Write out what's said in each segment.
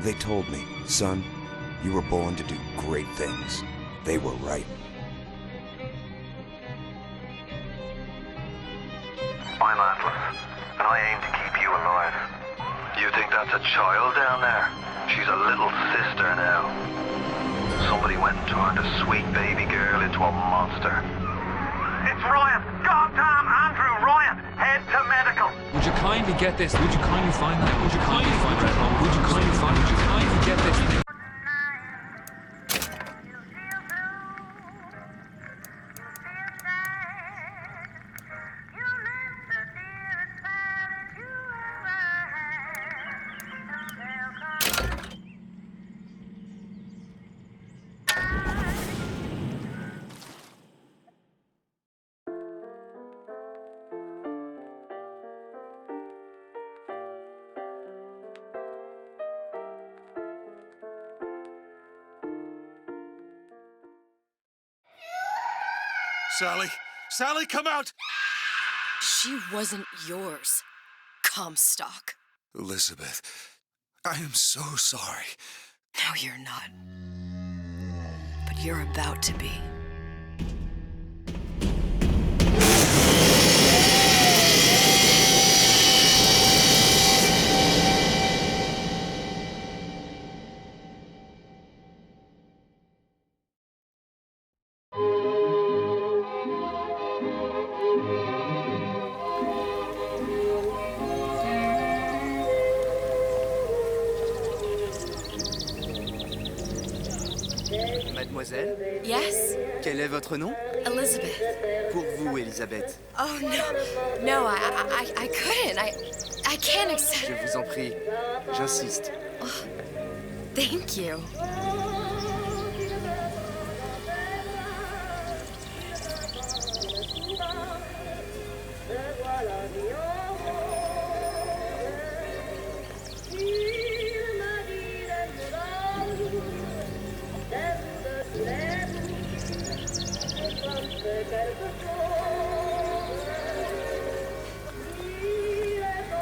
They told me, son, you were born to do great things. They were right. I'm Atlas, and I aim to keep you alive. You think that's a child down there? She's a little sister now. Somebody went and turned a sweet baby girl into a monster. It's Ryan! Goddamn Andrew Ryan! Head to medical! Would you kindly get this? Would you kindly find that? Would you kindly find Red Home? Would you kindly find? Would you kindly get this? Sally! Sally, come out! She wasn't yours, Comstock. Elizabeth, I am so sorry. No, you're not. But you're about to be. Mademoiselle, Yes? quel est votre nom? Elizabeth. Pour vous, Elisabeth. Oh, no. No, I couldn't. I can't accept... Je vous en prie, j'insiste. Thank you.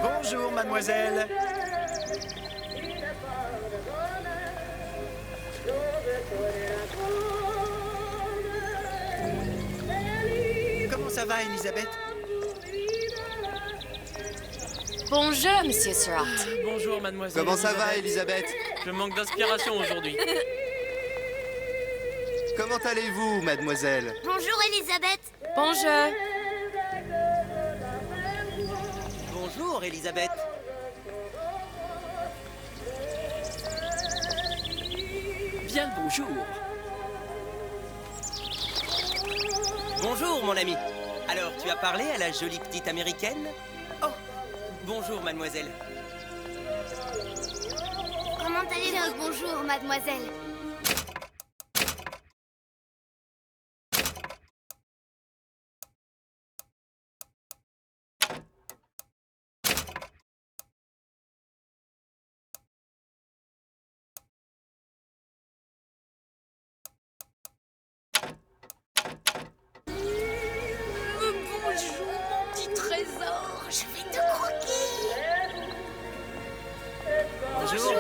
Bonjour, mademoiselle. Comment ça va, Elisabeth? Bonjour, Monsieur Surratt. Bonjour, mademoiselle. Comment ça va, Elisabeth? Je manque d'inspiration aujourd'hui. Comment allez-vous, mademoiselle? Bonjour Elisabeth. Bonjour. Bonjour, Elisabeth. Bien le bonjour. Bonjour, mon ami. Alors, tu as parlé à la jolie petite américaine? Oh, bonjour, mademoiselle. Comment allez-vous? Bonjour mademoiselle. Bonjour, mon petit trésor. Je vais te croquer. Bonjour.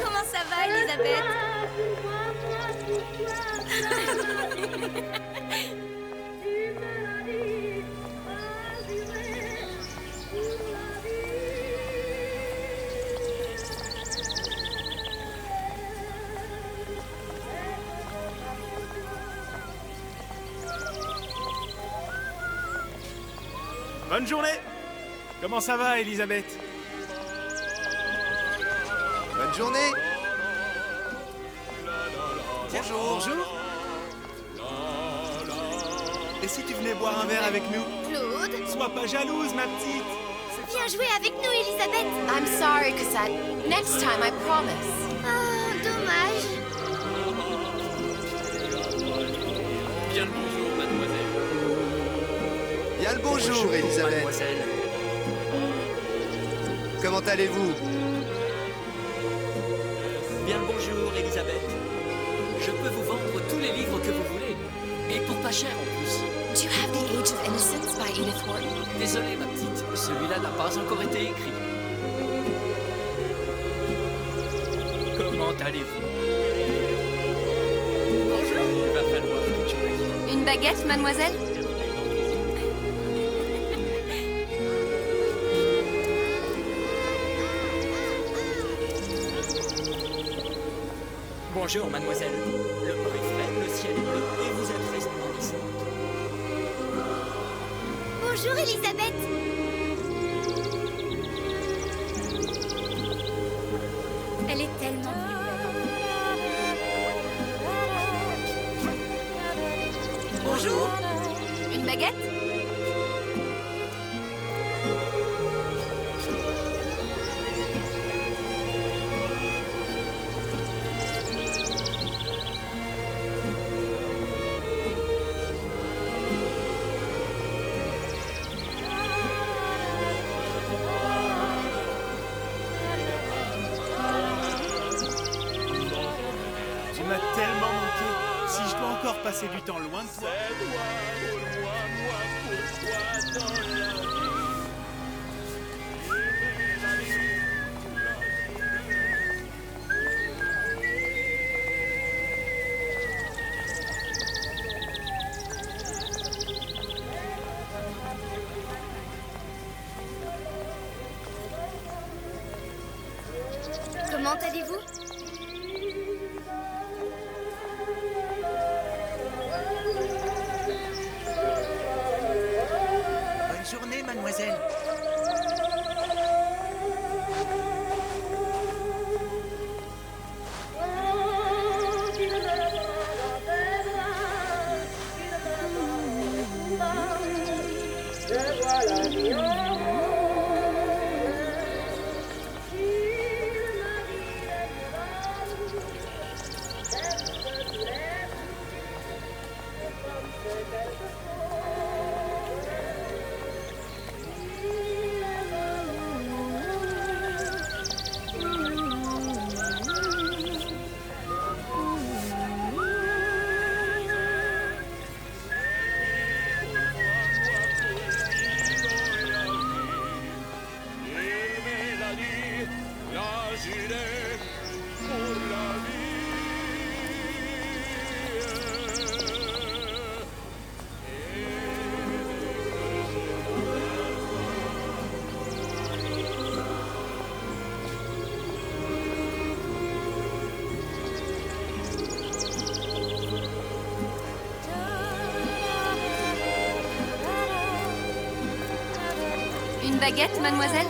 Comment ça va Elisabeth? Bonne journée! Comment ça va, Elisabeth? Bonne journée. Bonjour. Bonjour. Et si tu venais boire un verre avec nous? Claude? Sois pas jalouse, ma petite. Viens jouer avec nous Elisabeth. I'm sorry, Cassette. Next time, I promise. Oh, dommage. Bien le bonjour, mademoiselle. Bien le bonjour, Elisabeth. Mademoiselle. Comment allez-vous? Bien le bonjour, Elisabeth. Je peux vous vendre tous les livres que vous voulez. Et pour pas cher en plus. Do you have The Age of Innocence by Edith Wharton? Désolé, ma petite. Celui-là n'a pas encore été écrit. Comment allez-vous? Bonjour. Il va falloir que tu m'ailles. Une baguette, mademoiselle? Bonjour, mademoiselle. Le vent est frais, le ciel est bleu et vous êtes resplendissante. Bonjour, Elisabeth. Elle est tellement Bonjour. Une baguette? Tu m'as tellement manqué. Si je dois encore passer du temps loin de toi... Comment allez-vous? Bonne journée, mademoiselle. Une baguette, mademoiselle?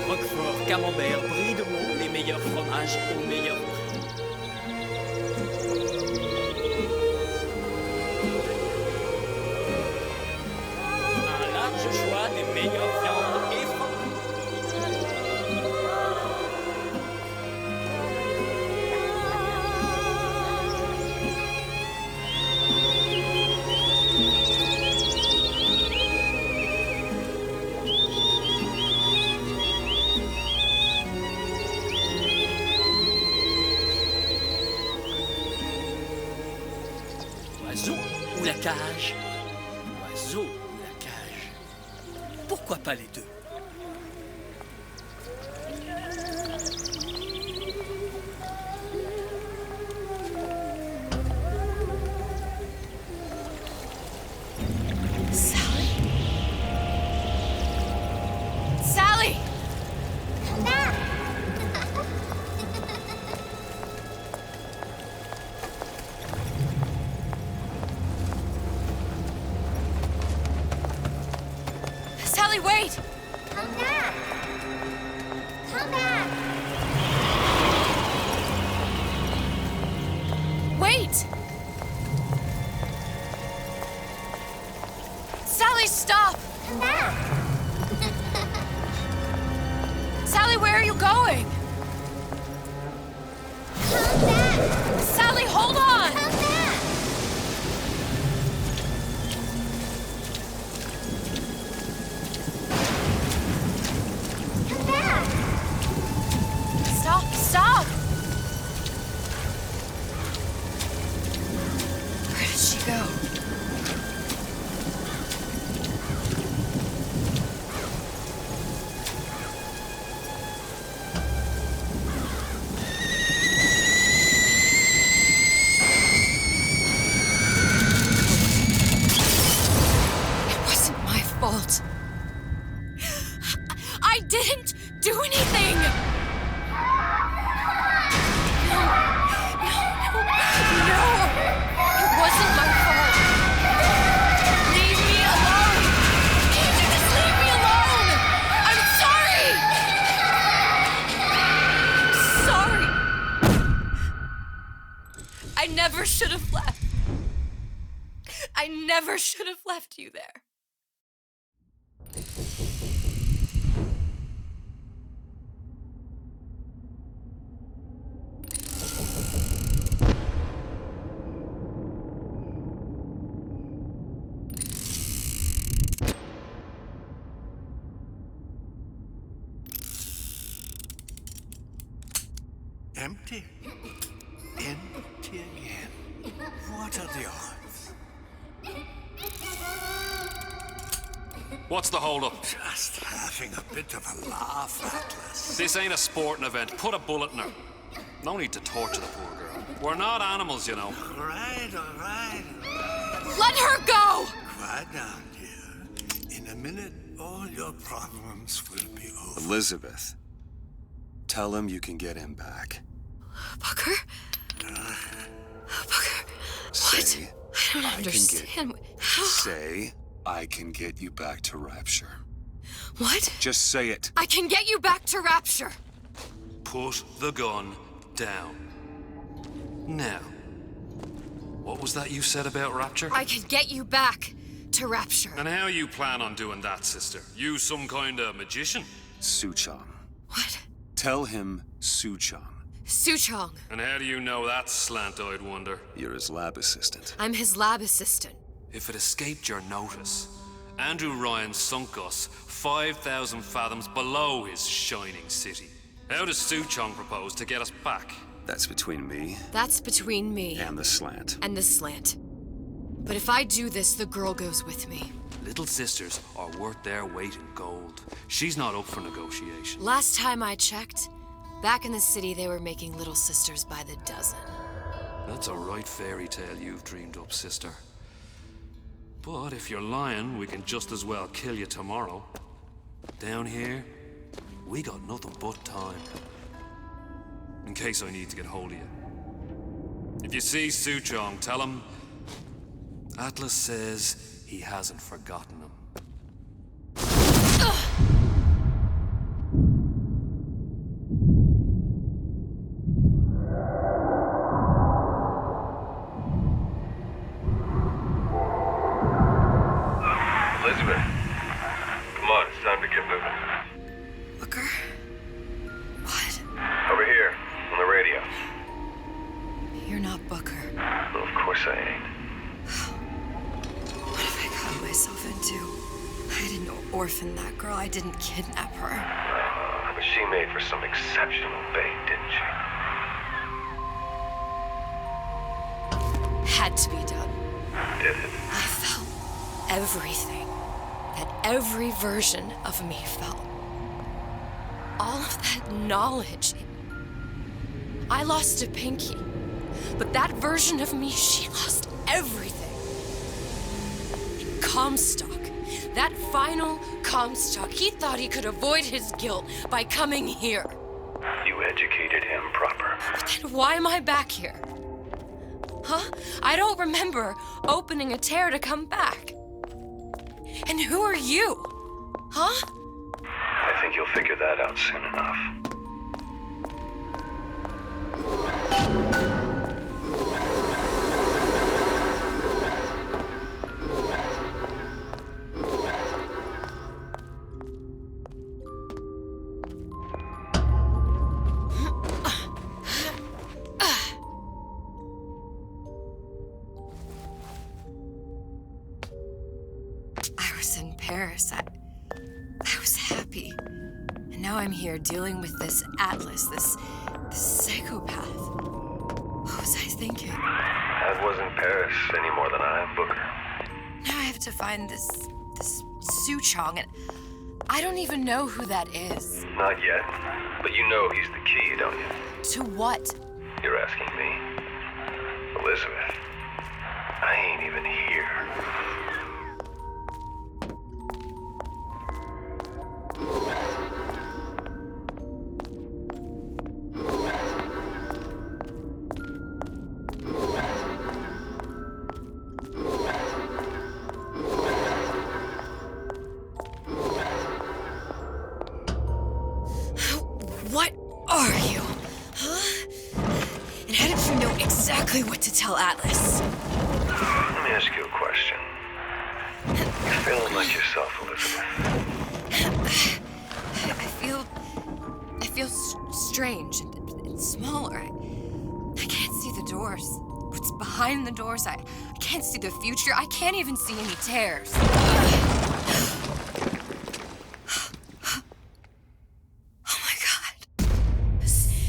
Roquefort, camembert, brie de Meaux, les meilleurs fromages au meilleur prix. Un large choix des meilleures viandes et fromages. Oiseau ou la cage? Oiseau ou la cage? Pourquoi pas les deux? Sally? Sally! Sally, wait! Come back. Come back. Wait! Sally, stop! Come back. Sally, where are you going? Come back. Sally, hold on! Come back. never should have left. I never should have left you there. Empty? Empty again. What are the odds? What's the hold-up? Just having a bit of a laugh, Atlas. This ain't a sporting event. Put a bullet in her. No need to torture the poor girl. We're not animals, you know. All right. Let her go! Quiet down, dear. In a minute, all your problems will be over. Elizabeth, tell him you can get him back. Booker? Booker, Say, what? I don't understand. How? Say, I can get you back to Rapture. What? Just say it. I can get you back to Rapture. Put the gun down. Now, what was that you said about Rapture? I can get you back to Rapture. And how you plan on doing that, sister? You some kind of magician? Suchong. What? Tell him Suchong. Suchong. And how do you know that, slant-eyed wonder? You're his lab assistant. I'm his lab assistant. If it escaped your notice, Andrew Ryan sunk us 5,000 fathoms below his shining city. How does Suchong propose to get us back? That's between me That's between me and the slant. and the slant. But if I do this, the girl goes with me. Little sisters are worth their weight in gold. She's not up for negotiation. Last time I checked, back in the city they were making little sisters by the dozen. That's a right fairy tale you've dreamed up, sister. But if you're lying, we can just as well kill you tomorrow. Down here, we got nothing but time. In case I need to get hold of you. If you see Suchong, tell him Atlas says he hasn't forgotten him. Elizabeth, come on, it's time to get moving. Booker? What? Over here, on the radio. You're not Booker. Well, of course I ain't. What have I gotten myself into? I didn't orphan that girl. I didn't kidnap her. But she made for some exceptional bait, didn't she? Had to be done. Did it? I felt everything that every version of me felt. All of that knowledge. I lost a pinky, but that version of me, she lost everything. Comstock, that final Comstock, he thought he could avoid his guilt by coming here. You educated him proper. But then why am I back here? Huh? I don't remember opening a tear to come back. And who are you? Huh? I think you'll figure that out soon enough. I was in Paris. I was happy. And now I'm here dealing with this Atlas, this psychopath. What was I thinking? I wasn't Paris any more than I am Booker. Now I have to find this Suchong, and I don't even know who that is. Not yet, but you know he's the key, don't you? To what? You're asking me. Elizabeth, I ain't even here. What are you? Huh? And how did you know exactly what to tell Atlas? Let me ask you a question. You feeling like yourself, Elizabeth? I feel strange and smaller. I can't see the doors. What's behind the doors? I can't see the future. I can't even see any tears. Oh my God.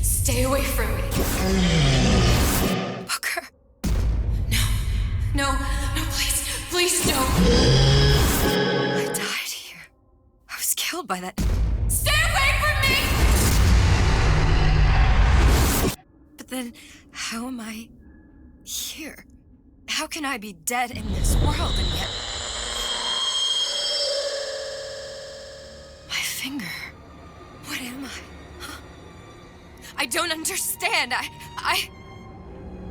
Stay away from me. Booker. No, please no. I died here. I was killed by that. Stay away from me! But then, how am I here? How can I be dead in this world and yet... My finger. What am I? Huh? I don't understand.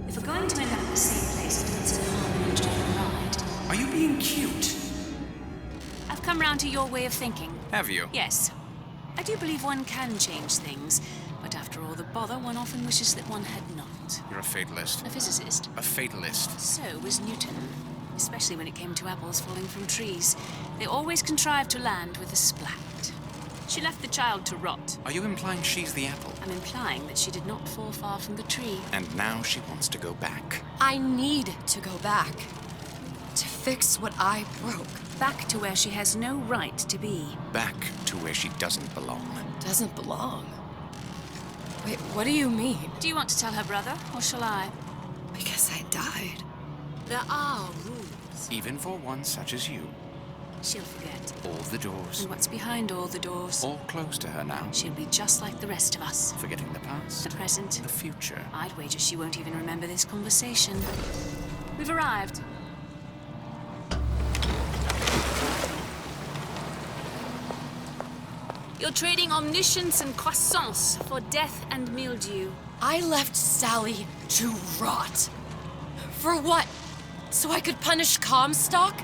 If we're going to end up in the same place, then it's an harm and enjoy the ride. Are you being cute? I've come round to your way of thinking. Have you? Yes. I do believe one can change things, but after all the bother, one often wishes that one had not. You're a fatalist. A physicist. A fatalist. So was Newton, especially when it came to apples falling from trees. They always contrived to land with a splat. She left the child to rot. Are you implying she's the apple? I'm implying that she did not fall far from the tree. And now she wants to go back. I need to go back. To fix what I broke. Back to where she has no right to be. Back to where she doesn't belong. Doesn't belong? Wait, what do you mean? Do you want to tell her brother, or shall I? Because I died. There are rules. Even for one such as you. She'll forget. All the doors. And what's behind all the doors? All closed to her now. She'll be just like the rest of us. Forgetting the past. The present. The future. I'd wager she won't even remember this conversation. We've arrived. You're trading omniscience and croissants for death and mildew. I left Sally to rot. For what? So I could punish Comstock?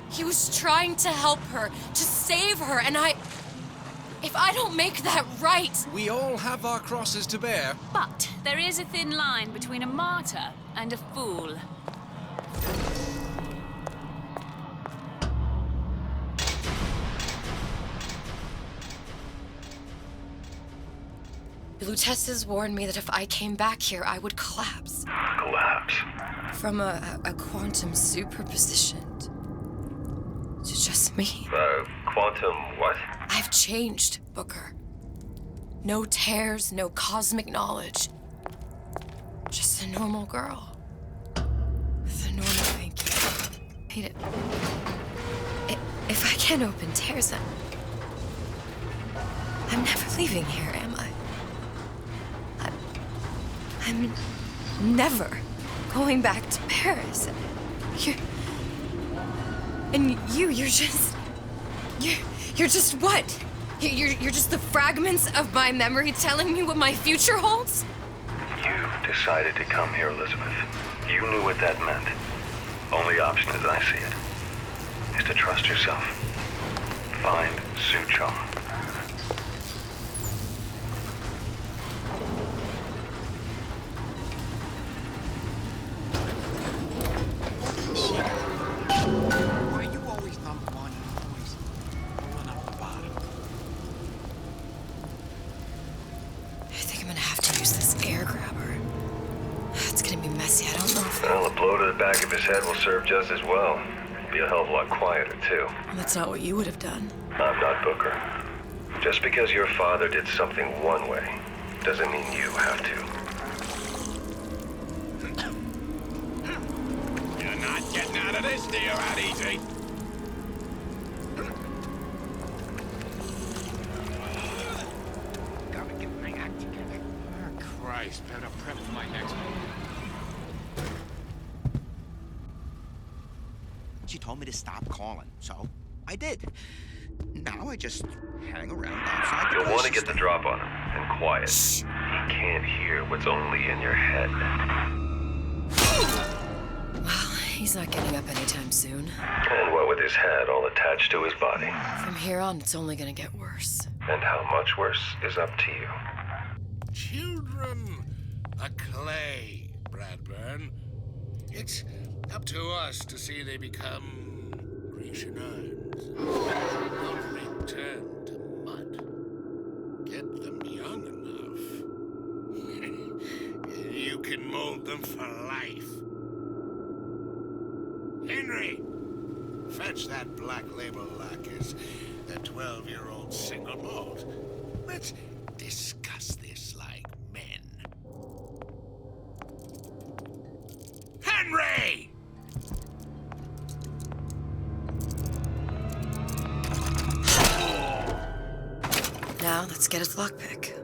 He was trying to help her, to save her, and if I don't make that right... We all have our crosses to bear. But there is a thin line between a martyr and a fool. Lutesses warned me that if I came back here, I would collapse. Collapse? From a quantum superposition to just me. Quantum what? I've changed, Booker. No tears, no cosmic knowledge. Just a normal girl. With a normal thinking. If I can't open tears, I'm never leaving here, am I? I'm never going back to Paris. You're just what? You're just the fragments of my memory telling me what my future holds? You decided to come here, Elizabeth. You knew what that meant. Only option, as I see it, is to trust yourself. Find Suchong. Why you always number one and always pulling up the bottom? I think I'm gonna have to use this air grabber. It's gonna be messy. I don't know if... Well, a blow to the back of his head will serve just as well. Be a hell of a lot quieter, too. That's not what you would have done. I'm not Booker. Just because your father did something one way, doesn't mean you have to. You're not getting out of this deal out easy. Gotta get my act together. Oh, Christ, better prep for my next one. She told me to stop calling, so I did. Now I just hang around outside the You'll want to place. get the drop on him, and quiet. He can't hear what's only in your head. Well, he's not getting up anytime soon. And what with his head all attached to his body. From here on, it's only gonna get worse. And how much worse is up to you. Children, a clay, Bradburn. It's up to us to see they become Grecian urns. Not return to mud. Get them young enough. You can mold them for life. Henry, fetch that black label lacquers, the 12-year-old single malt. Let's discuss this like men. Henry! Now, let's get its lockpick.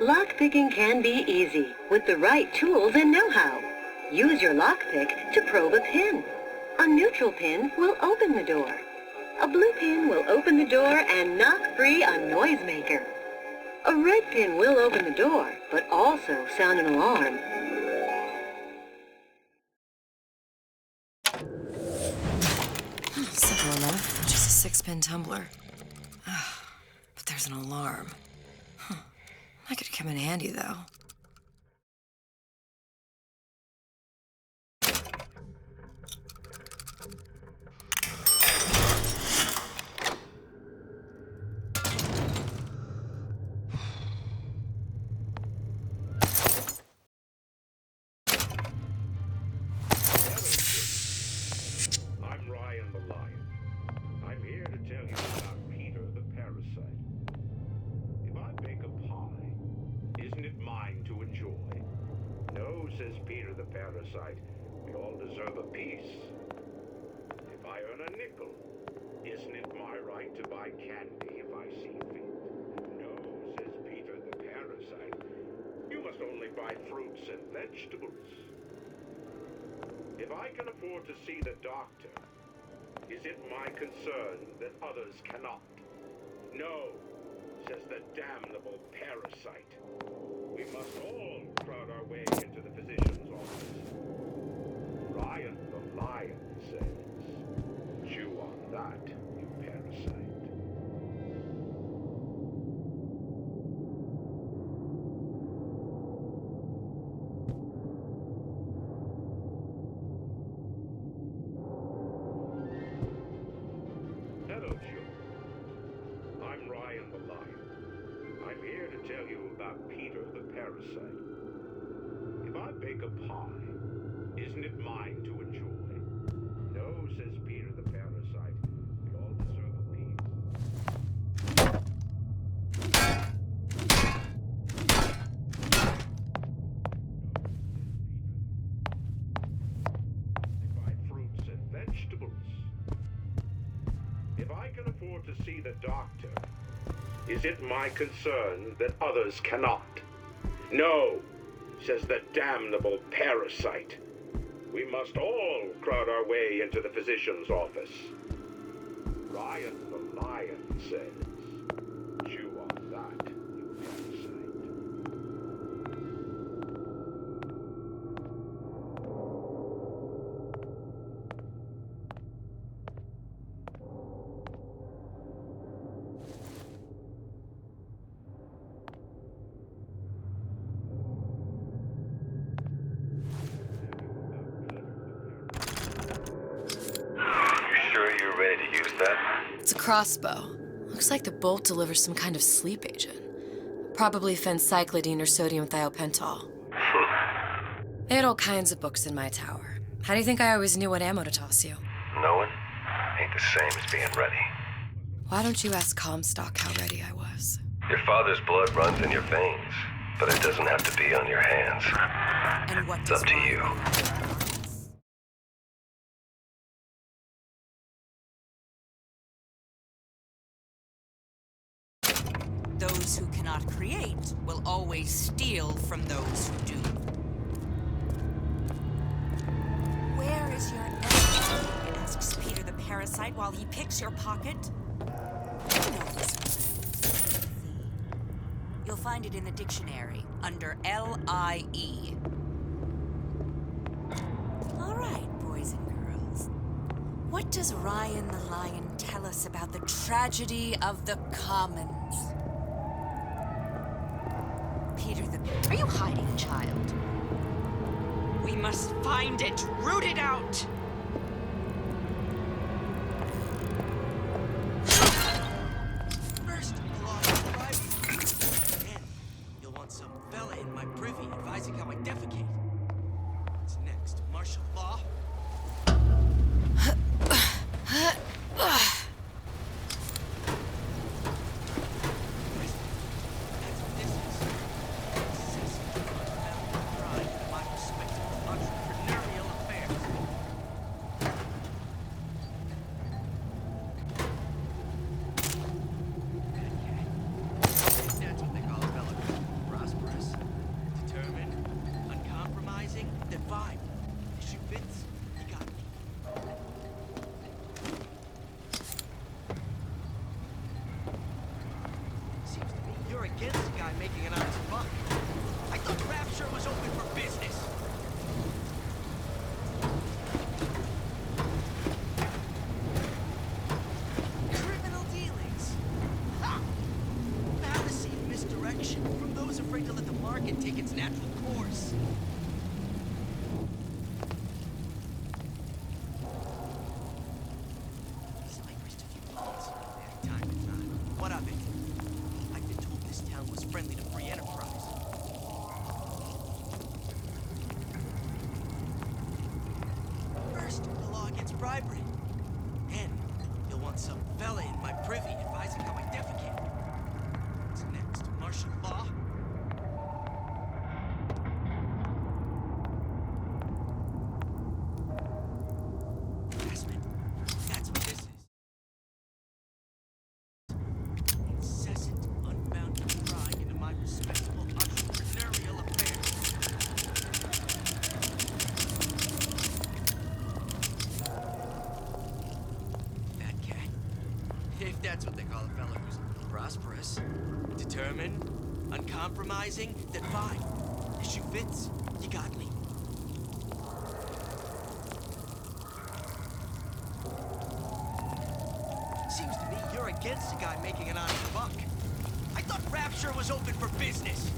Lockpicking can be easy with the right tools and know-how. Use your lockpick to probe a pin. A neutral pin will open the door. A blue pin will open the door and knock free a noisemaker. A red pin will open the door, but also sound an alarm. Simple enough, just a 6-pin tumbler. But there's an alarm. That could come in handy, though. I'm Ryan the Lion. I'm here to tell you about Peter the Parasite. If I bake a pie, isn't it mine to enjoy? No, says Peter the Parasite. We all deserve a piece. If I earn a nickel, isn't it my right to buy candy if I see fit? No, says Peter the Parasite. You must only buy fruits and vegetables. If I can afford to see the doctor, is it my concern that others cannot? No, says the damnable parasite. We must all crowd our way into the physician's office. Ryan the Lion says, chew on that, you parasite. Hello, Joe. I'm Ryan the Lion. I'm here to tell you about Peter the Parasite. If I bake a pie, isn't it mine to enjoy? No, says Peter the Parasite. We all deserve a piece. If I fruits and vegetables. If I I can afford to see the doctor, is it my concern that others cannot? No, says the damnable parasite. We must all crowd our way into the physician's office. Ryan the lion says, chew on that, you parasite. It's a crossbow. Looks like the bolt delivers some kind of sleep agent. Probably phencyclidine or sodium thiopental. They had all kinds of books in my tower. How do you think I always knew what ammo to toss you? Knowing ain't the same as being ready. Why don't you ask Comstock how ready I was? Your father's blood runs in your veins, but it doesn't have to be on your hands. And what It's up to you. Those who cannot create will always steal from those who do. Where is your enemy? Asks Peter the parasite while he picks your pocket. You know this word. You'll find it in the dictionary under L-I-E. All right, boys and girls. What does Ryan the Lion tell us about the tragedy of the commons? Peter the... Are you hiding, child? We must find it, root it out! First, and you'll want some fella in my privy advising how I defecate. What's next? Martial law? Take its natural course. Cypress to few palms there, time to time. What of it? I've been told this town was friendly to free enterprise. First, the law against bribery. Then, you'll want some fella in my privy advising how I defecate. What's next? Martial law? If that's what they call a fella who's prosperous, determined, uncompromising, then fine. The shoe fits, you got me. Seems to me you're against a guy making an honest buck. I thought Rapture was open for business.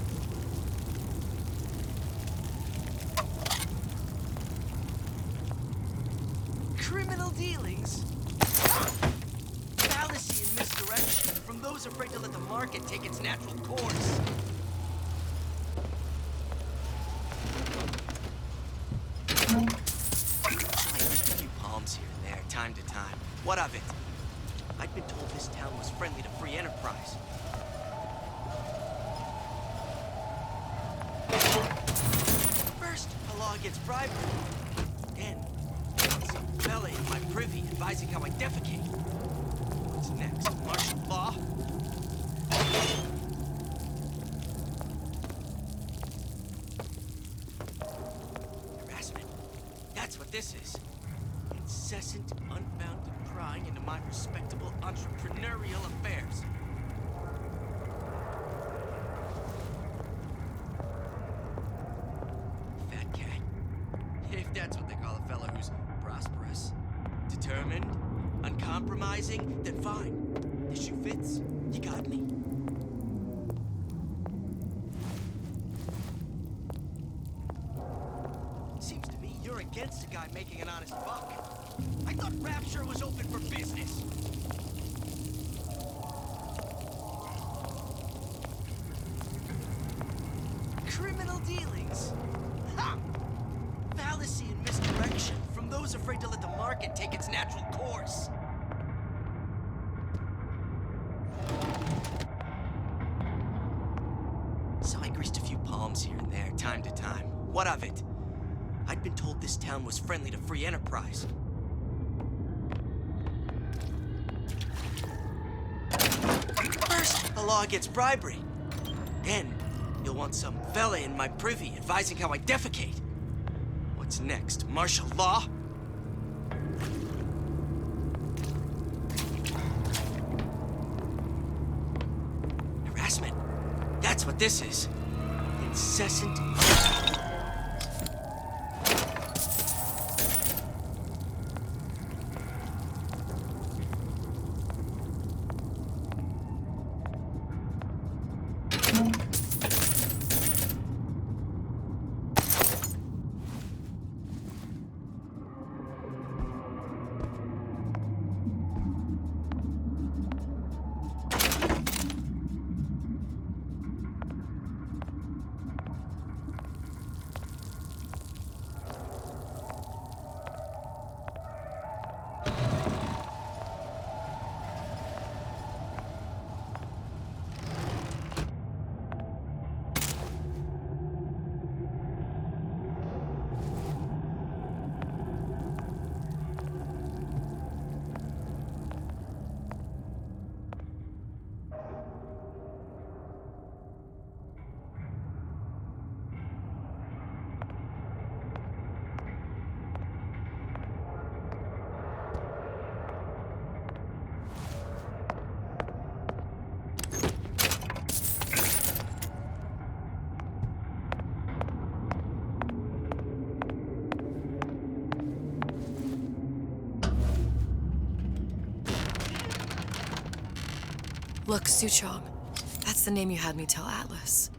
Criminal dealings? Fallacy and misdirection from those afraid to let the market take its natural course. I used a few palms here and there, time to time. What of it? I'd been told this town was friendly to free enterprise. First, a law against bribery. Then, some fella in my privy advising how I defecate. what this is. Incessant, unbounded prying into my respectable entrepreneurial affairs. Fat cat. If that's what they call a fellow who's prosperous, determined, uncompromising, then fine. The shoe fits. You got me. Seems to me you're against a guy making an honest buck. I thought Rapture was open for business. Criminal dealings? Ha! Fallacy and misdirection from those afraid to let the market take its natural course. So I greased a few palms here and there, time to time. What of it? I'd been told this town was friendly to free enterprise. First, the law against bribery. Then, you'll want some fella in my privy advising how I defecate. What's next? Martial law? Harassment. That's what this is. Incessant. Look, Suchong. That's the name you had me tell Atlas.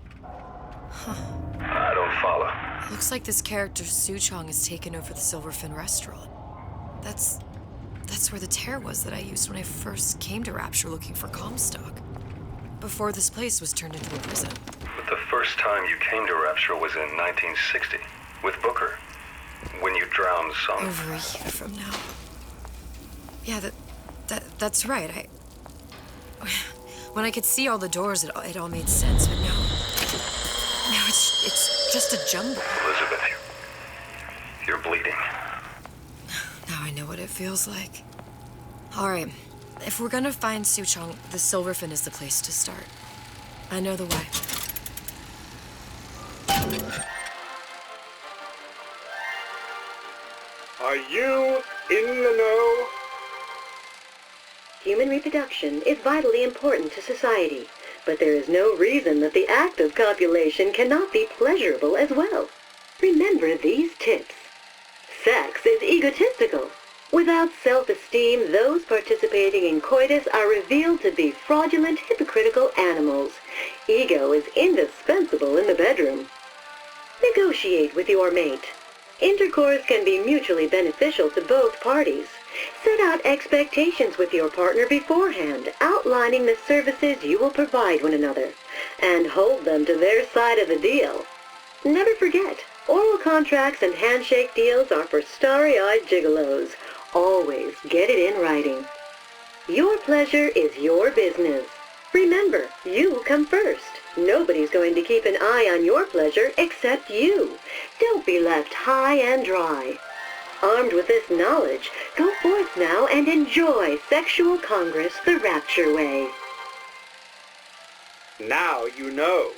Huh. I don't follow. Looks like this character Suchong has taken over the Silverfin restaurant. That's where the tear was that I used when I first came to Rapture looking for Comstock. Before this place was turned into a prison. But the first time you came to Rapture was in 1960, with Booker, when you drowned some... Over a year from now. Yeah, that's right. When I could see all the doors, it all made sense, but now it's just a jumble. Elizabeth, you're bleeding. Now I know what it feels like. All right, if we're gonna find Suchong, the Silverfin is the place to start. I know the way. Are you in the know? Human reproduction is vitally important to society, but there is no reason that the act of copulation cannot be pleasurable as well. Remember these tips. Sex is egotistical. Without self-esteem, those participating in coitus are revealed to be fraudulent, hypocritical animals. Ego is indispensable in the bedroom. Negotiate with your mate. Intercourse can be mutually beneficial to both parties. Set out expectations with your partner beforehand, outlining the services you will provide one another, and hold them to their side of the deal. Never forget, oral contracts and handshake deals are for starry-eyed gigolos. Always get it in writing. Your pleasure is your business. Remember, you come first. Nobody's going to keep an eye on your pleasure except you. Don't be left high and dry. Armed with this knowledge, go forth now and enjoy Sexual Congress the Rapture way. Now you know.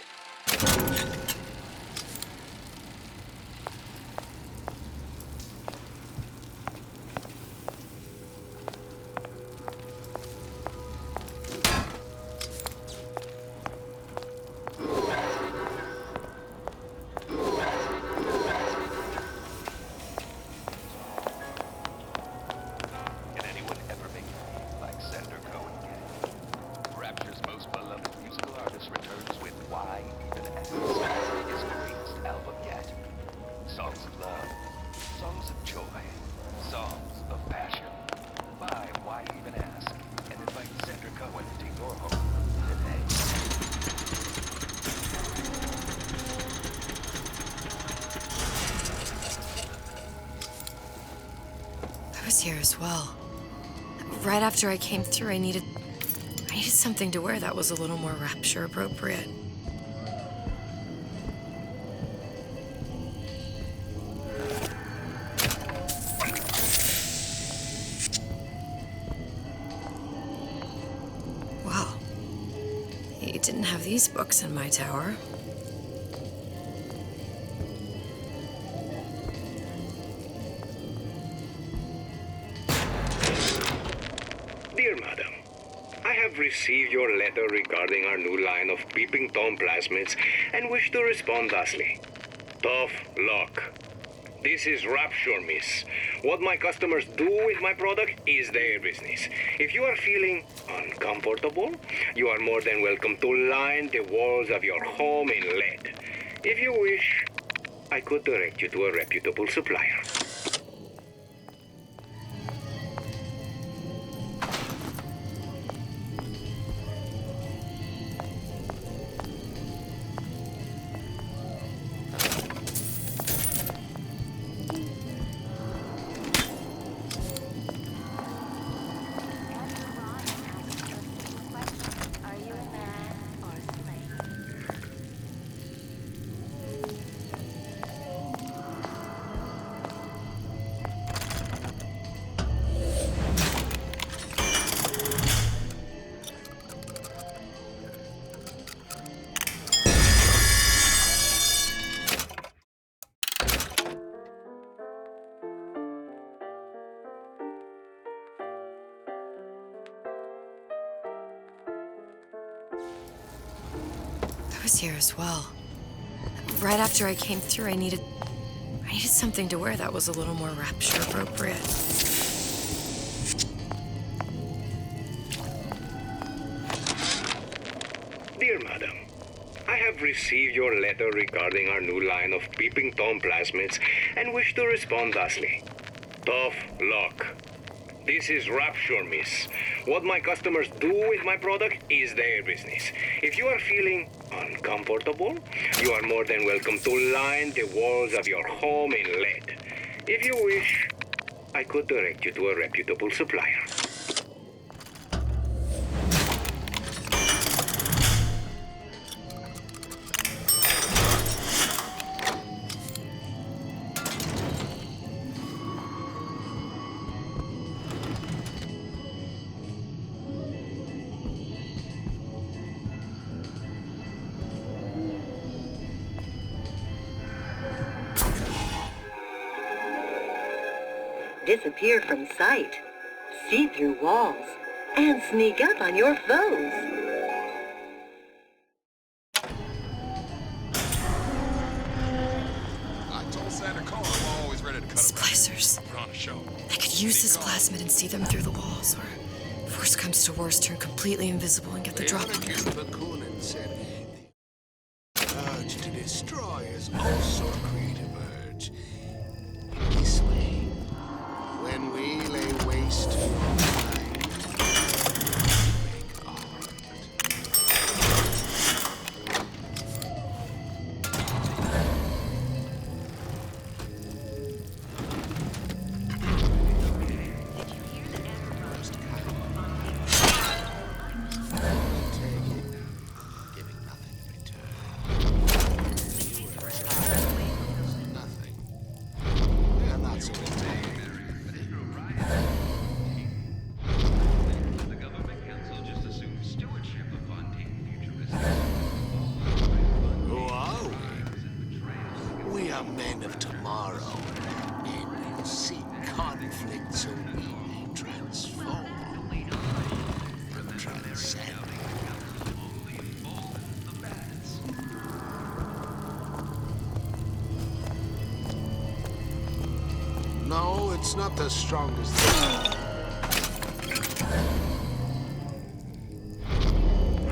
was here as well. Right after I came through, I needed something to wear that was a little more rapture appropriate. Well, he didn't have these books in my tower. Dear Madam, I have received your letter regarding our new line of peeping Tom plasmids and wish to respond thusly. Tough luck. This is Rapture, miss. What my customers do with my product is their business. If you are feeling uncomfortable, you are more than welcome to line the walls of your home in lead. If you wish, I could direct you to a reputable supplier. I was here as well. Right after I came through, I needed something to wear that was a little more rapture appropriate. Dear Madam, I have received your letter regarding our new line of peeping Tom plasmids and wish to respond thusly. Tough luck. This is Rapture, miss. What my customers do with my product is their business. If you are feeling uncomfortable, you are more than welcome to line the walls of your home in lead. If you wish, I could direct you to a reputable supplier. Disappear from sight, see through walls, and sneak up on your foes. I told Santa Claus I'm always ready to cut Splicers. Put on a show. I could use this plasmid and see them through the walls, or if worst comes to worst, turn completely invisible and get the drop on them. Bakunin said the urge to destroy is also a creative urge. In this way, when we lay waste to your mind, we make art. Men of tomorrow, and we'll see conflict so we may transform, transcend. No, it's not the strongest thing.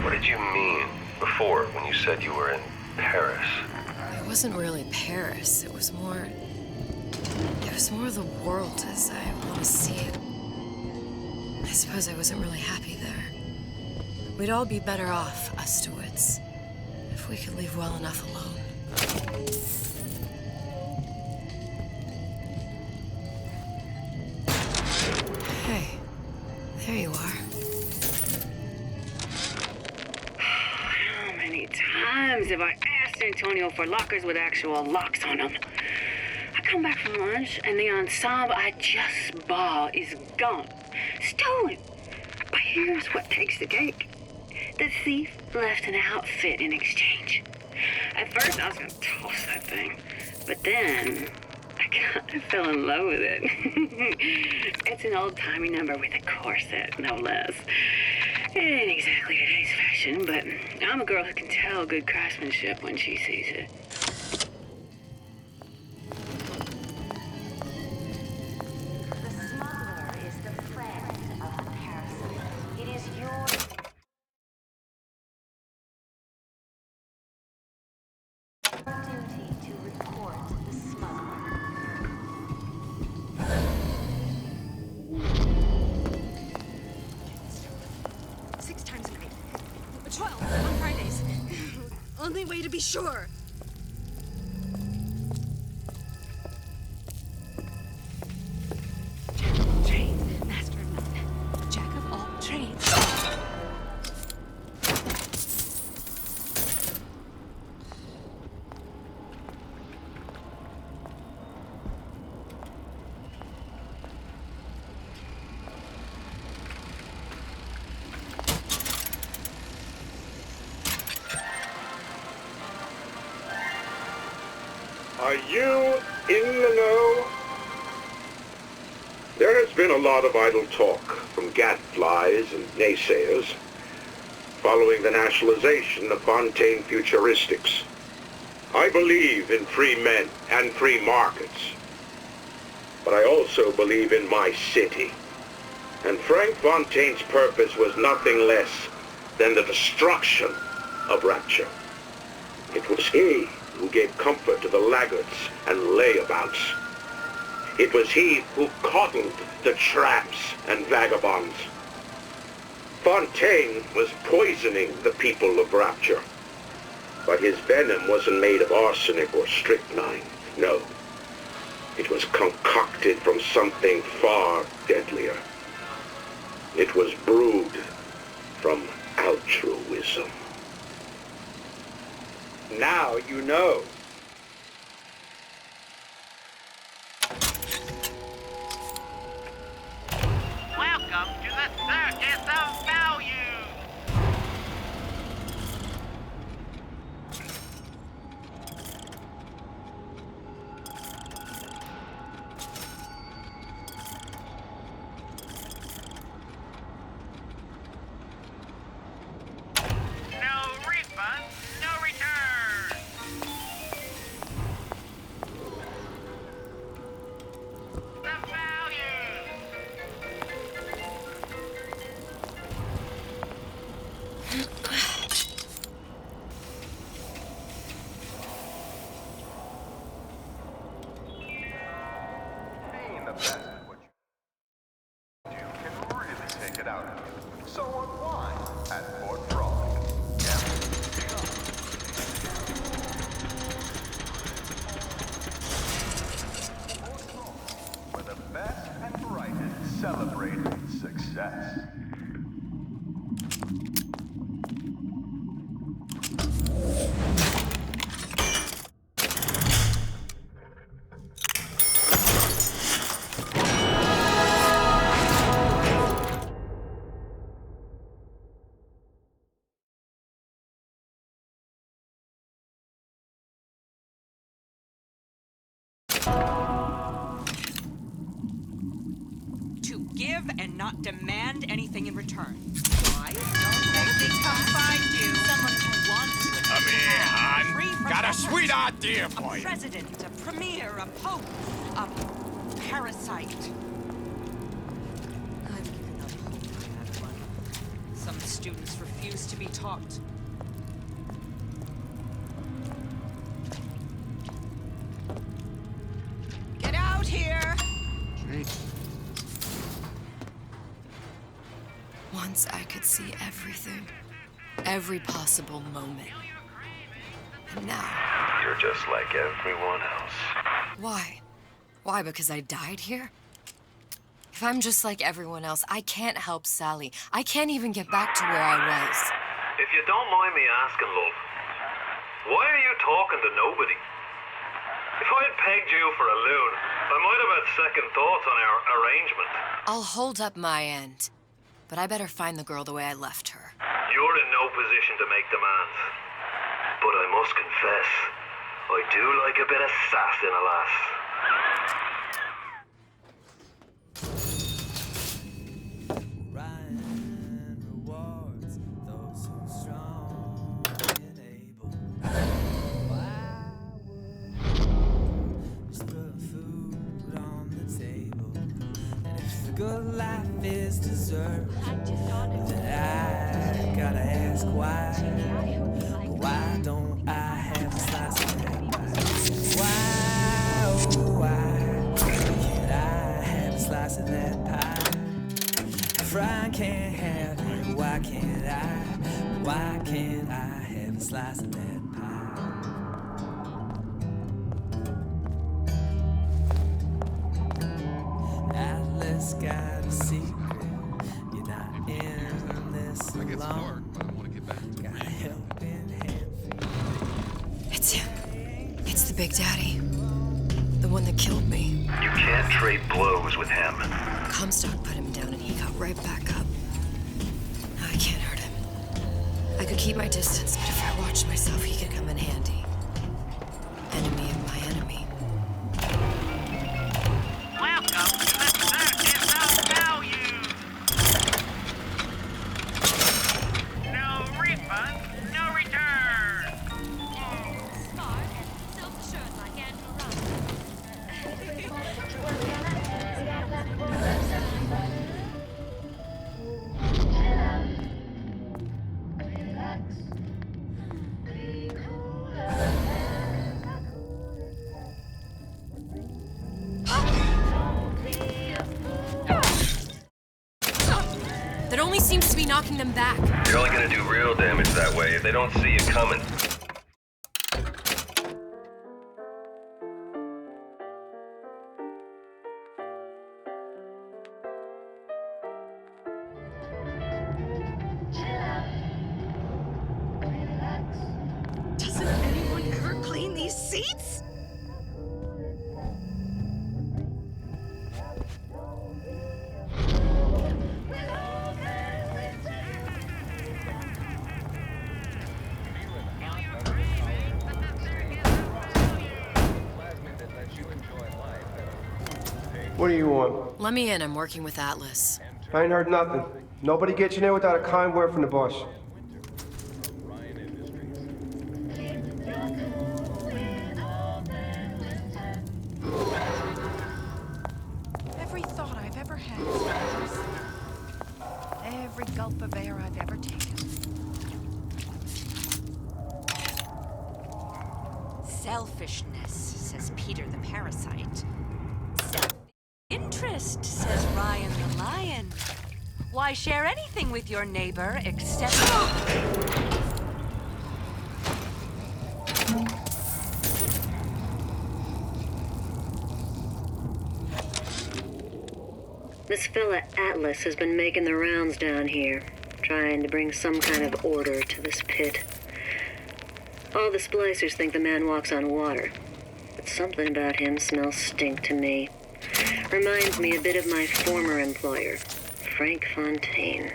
What did you mean before when you said you were in Paris? It wasn't really Paris. It was more the world as I want to see it. I suppose I wasn't really happy there. We'd all be better off, us stewards, if we could leave well enough alone. There you are. How many times have I asked Antonio for lockers with actual locks on them? I come back from lunch and the ensemble I just bought is gone. Stolen. But here's what takes the cake. The thief left an outfit in exchange. At first I was gonna toss that thing, but then I kind of fell in love with it. It's an old-timey number with a corset, no less. It ain't exactly today's fashion, but I'm a girl who can tell good craftsmanship when she sees it. The smuggler is the friend of the parasite. It is your duty to report the smuggler. 6 times a night. 12 on Fridays. Only way to be sure. Jack of all trades, master of none. Jack of all trades. Are you in the know? There has been a lot of idle talk from gadflies and naysayers following the nationalization of Fontaine Futuristics. I believe in free men and free markets, but I also believe in my city. And Frank Fontaine's purpose was nothing less than the destruction of Rapture. It was he who gave comfort to the laggards and layabouts. It was he who coddled the tramps and vagabonds. Fontaine was poisoning the people of Rapture, but his venom wasn't made of arsenic or strychnine. No, it was concocted from something far deadlier. It was brewed from altruism. Now you know. Welcome to the Circus of Value! No refund, no return! The value! Being the best at what you do can really take it out of you. So unwind at Fort Frolic. Where the best and brightest celebrate success. To give and not demand anything in return. Why? Don't they come find you? Someone who wants you. Come here, hon. Free from Got a oppression. sweet idea for A you. president, a premier, a pope, a parasite. I've given up hope on that one. Some students refuse to be taught. Get out here! Once I could see everything, every possible moment. And now, You're just like everyone else. why? Why, because I died here? If I'm just like everyone else, I can't help Sally. I can't even get back to where I was. If you don't mind me asking, love, why are you talking to nobody? If I'd pegged you for a loon, I might have had second thoughts on our arrangement. I'll hold up my end. But I better find the girl the way I left her. You're in no position to make demands. But I must confess, I do like a bit of sass in a lass. Good life is deserved. Then I gotta ask why. Why don't I have a slice of that pie? Why, oh why can't I have a slice of that pie? If I can't have it, why can't I? Why can't I have a slice of that pie? Atlas got a secret. You're not in this alone. I get some work, but I want to get back to got a helping hand. It's him. It's the Big Daddy. The one that killed me. You can't trade blows with him. Comstock put him down and he got right back up. I can't hurt him. I could keep my distance, but if I watched myself, he could come in handy. Enemy of my enemy. Welcome to the circus of value. No refund, no return. Smart and self-assured like Andrew That only seems to be knocking them back. You're only gonna do real damage that way if they don't see you coming. Doesn't anyone ever clean these seats? What do you want? Let me in. I'm working with Atlas. I ain't heard nothing. Nobody gets in there without a kind word from the boss. Every thought I've ever had is yours. Every gulp of air I've ever taken. Selfishness, says Peter the parasite. Self-interest, says Ryan the lion. Why share anything with your neighbor except... This fella Atlas has been making the rounds down here, trying to bring some kind of order to this pit. All the splicers think the man walks on water, but something about him smells stink to me. Reminds me a bit of my former employer, Frank Fontaine.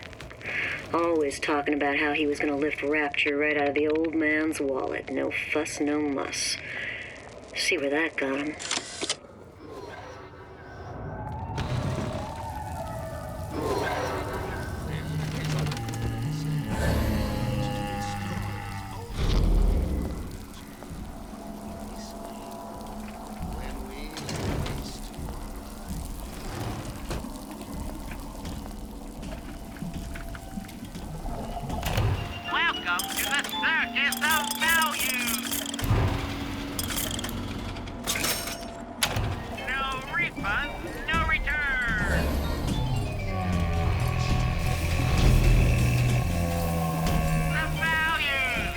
Always talking about how he was going to lift Rapture right out of the old man's wallet. No fuss, no muss. See where that got him. Welcome to the circus of value. No refund, no return. The values.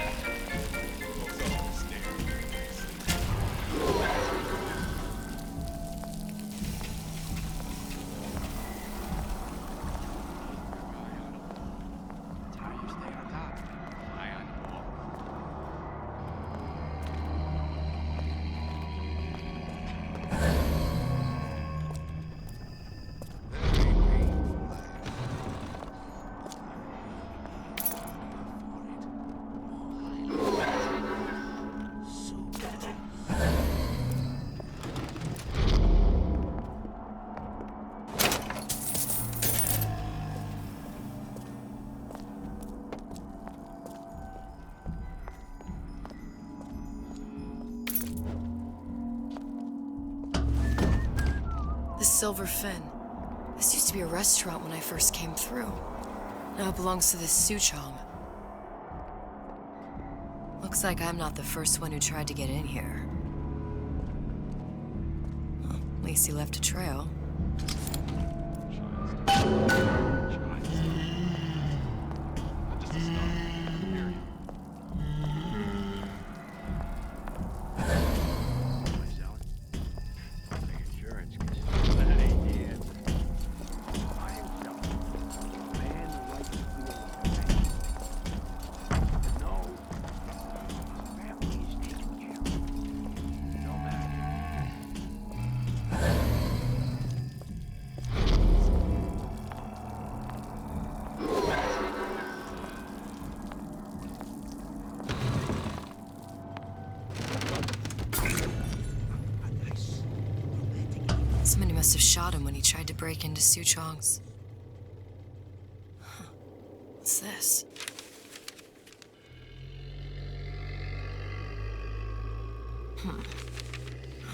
Silver Fin. This used to be a restaurant when I first came through. Now it belongs to this Suchong. Looks like I'm not the first one who tried to get in here. Well, at least he left a trail. Somebody must have shot him when he tried to break into Suchong's. Huh. What's this? Well,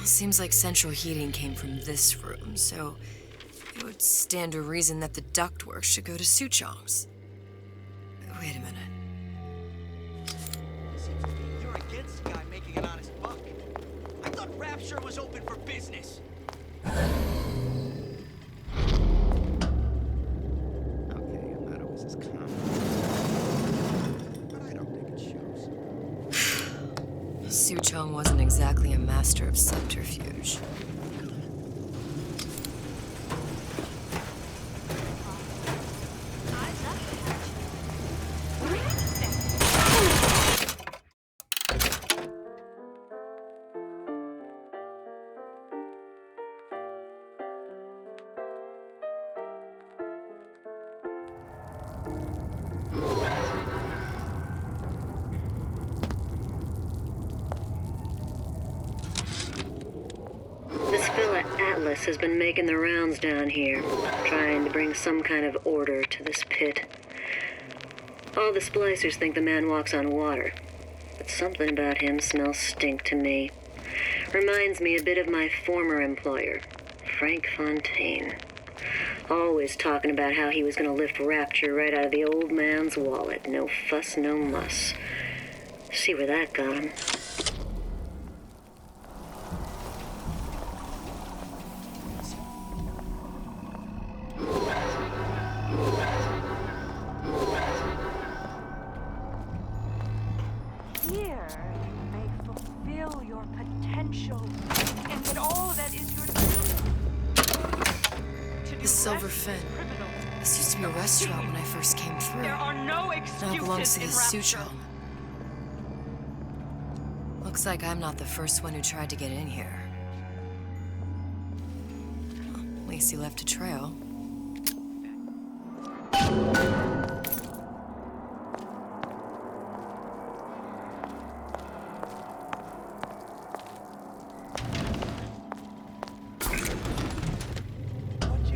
seems like central heating came from this room, so it would stand to reason that the ductwork should go to Suchong's. Wait a minute. Seems to me you're against the guy making an honest buck. I thought Rapture was open for business. Okay, I'm not always as calm. But I don't think it shows. Suchong wasn't exactly a master of subterfuge. This fella Atlas has been making the rounds down here, trying to bring some kind of order to this pit. All the splicers think the man walks on water, but something about him smells stink to me. Reminds me a bit of my former employer, Frank Fontaine. Always talking about how he was going to lift Rapture right out of the old man's wallet. No fuss, no muss. See where that got him. Here you may fulfill your potential and get all that is your due. The Silver Fin. This used to be a restaurant when I first came through. There are no Now it excuses belongs to in this Rapture. Suchong. Looks like I'm not the first one who tried to get in here. Well, at least he left a trail.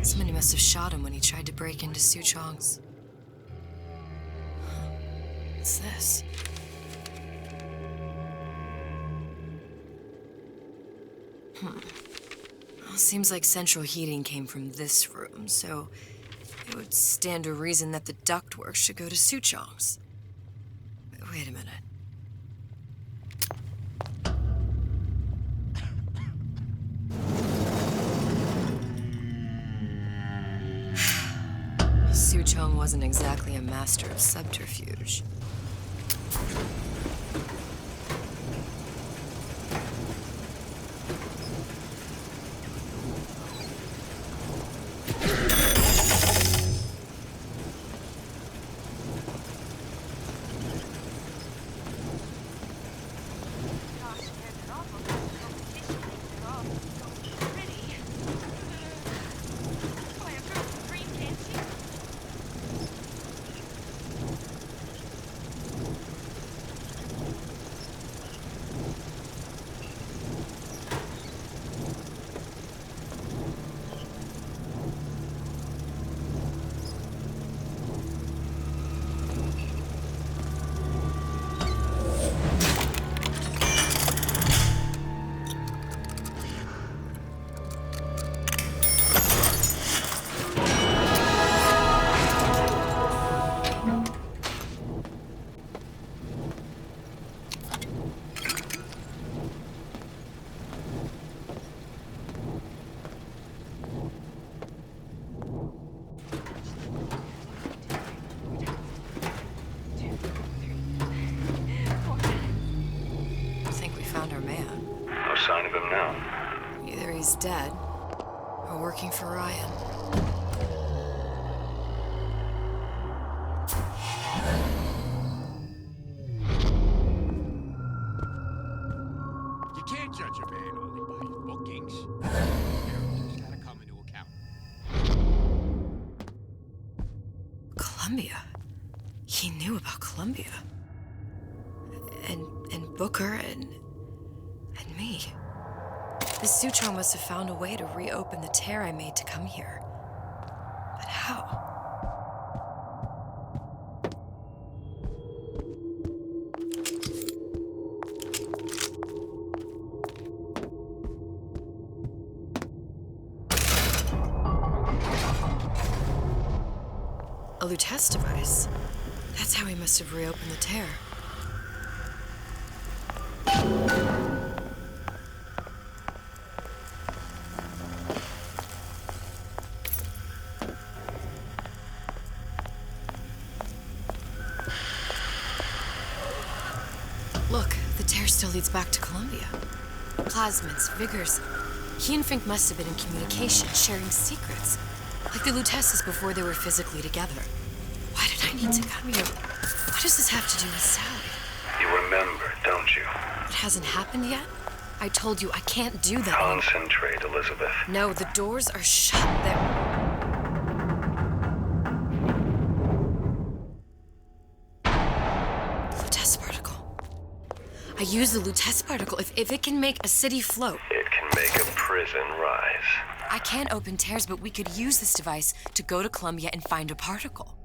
Somebody must have shot him when he tried to break into Suchong's. Huh. What's this? Well, seems like central heating came from this room, so it would stand to reason that the ductwork should go to Suchong's. Wait a minute. Suchong wasn't exactly a master of subterfuge. he's dead or working for Ryan. You can't judge a man only by his bookings. Characters gotta come into account. Columbia. He knew about Columbia. And Booker and me. The Sutron must have found a way to reopen the tear I made to come here. But how? A Lutece device. That's how he must have reopened the tear. Look, the tear still leads back to Columbia. Plasmids, Vigors. He and Fink must have been in communication, sharing secrets. Like the Luteces before they were physically together. Why did I need to come here? What does this have to do with Sally? You remember, don't you? It hasn't happened yet? I told you I can't do that. Concentrate, Elizabeth. No, the doors are shut. They're... Lutece particle. I use the Lutece particle. If it can make a city float. It can make a prison rise. I can't open tears, but we could use this device to go to Columbia and find a particle.